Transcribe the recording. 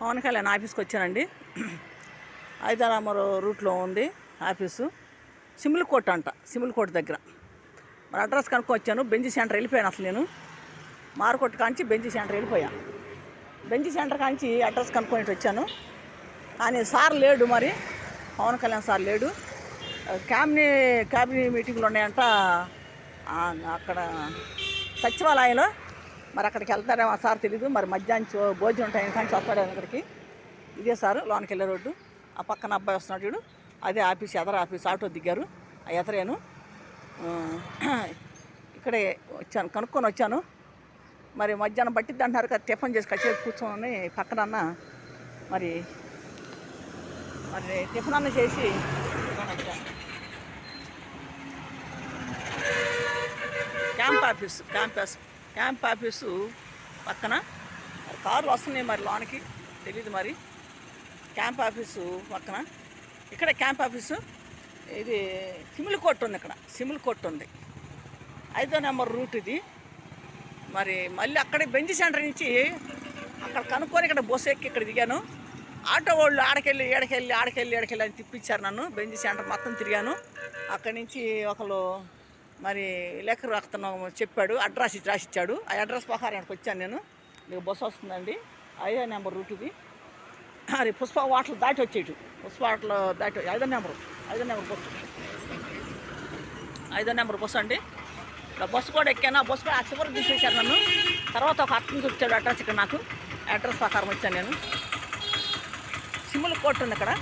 పవన్ కళ్యాణ్ ఆఫీస్కి వచ్చానండి. ఐదారామరు రూట్లో ఉంది ఆఫీసు. సిమ్లకోట అంట, సిమ్లకోట దగ్గర. మరి అడ్రస్ కనుక్కొని వచ్చాను. బెంజీ సెంటర్ వెళ్ళిపోయాను. అసలు నేను మారుకొట్టు కాంచి బెంజీ సెంటర్ వెళ్ళిపోయాను. బెంజీ సెంటర్ కాంచి అడ్రస్ కనుక్కొని వచ్చాను. కానీ సార్ లేడు, మరి పవన్ కళ్యాణ్ సార్ లేడు. క్యాబినెట్ మీటింగ్లు ఉన్నాయంట అక్కడ సచివాలయంలో. మరి అక్కడికి వెళ్తారేమో సార్ తెలీదు. మరి మధ్యాహ్నం భోజనం ఉంటాయని కానీ వస్తాడేమో అక్కడికి. ఇదే సార్ లోనికి వెళ్ళే రోడ్డు. ఆ పక్కన అబ్బాయి వస్తున్నాడు చూడు, అదే ఆఫీస్, ఎదర ఆఫీస్. ఆటో దిగారు, ఆ ఎదరేను. ఇక్కడే వచ్చాను, కనుక్కొని వచ్చాను. మరి మధ్యాహ్నం పట్టిద్ది అంటున్నారు కదా, టిఫిన్ చేసి కచ్చేసి కూర్చొని పక్కనన్న మరి టిఫిన్ అన్న చేసి వచ్చాను. క్యాంప్ ఆఫీసు పక్కన కార్లు వస్తున్నాయి, మరి లోనికి తెలీదు. మరి క్యాంప్ ఆఫీసు పక్కన ఇక్కడే క్యాంప్ ఆఫీసు. ఇది సిమ్లకోట ఉంది, ఇక్కడ సిమ్లకోట ఉంది. 5వ నెంబర్ రూట్ ఇది. మరి మళ్ళీ అక్కడే బెంజీ సెంటర్ నుంచి అక్కడ కనుక్కొని ఇక్కడ బస్సు ఎక్కి ఇక్కడ దిగాను. ఆటో వాళ్ళు ఆడకెళ్ళి అని తిప్పించారు నన్ను. బెంజీ సెంటర్ మొత్తం తిరిగాను. అక్కడి నుంచి ఒకళ్ళు మరి లెక్క రాస్తున్నాము చెప్పాడు, అడ్రస్ రాసిచ్చాడు. ఆ అడ్రస్ ప్రకారానికి వచ్చాను నేను. మీకు బస్సు వస్తుందండి, 5వ నెంబర్ రూట్ ఇది. అది పుష్ప వాటలు దాటి వచ్చేటు, పుష్ప వాటలు దాటి 5వ నెంబర్ బస్సు, 5వ నెంబర్ బస్సు అండి. ఇలా బస్సు కూడా ఎక్కాను. ఆ బస్సు కూడా ఆ చివరికి తీసేశారు నన్ను. తర్వాత ఒక అర్థం నుంచి వచ్చాడు అడ్రస్. ఇక్కడ నాకు అడ్రస్ ప్రకారం వచ్చాను నేను. సిమ్లకోట ఉంది ఇక్కడ.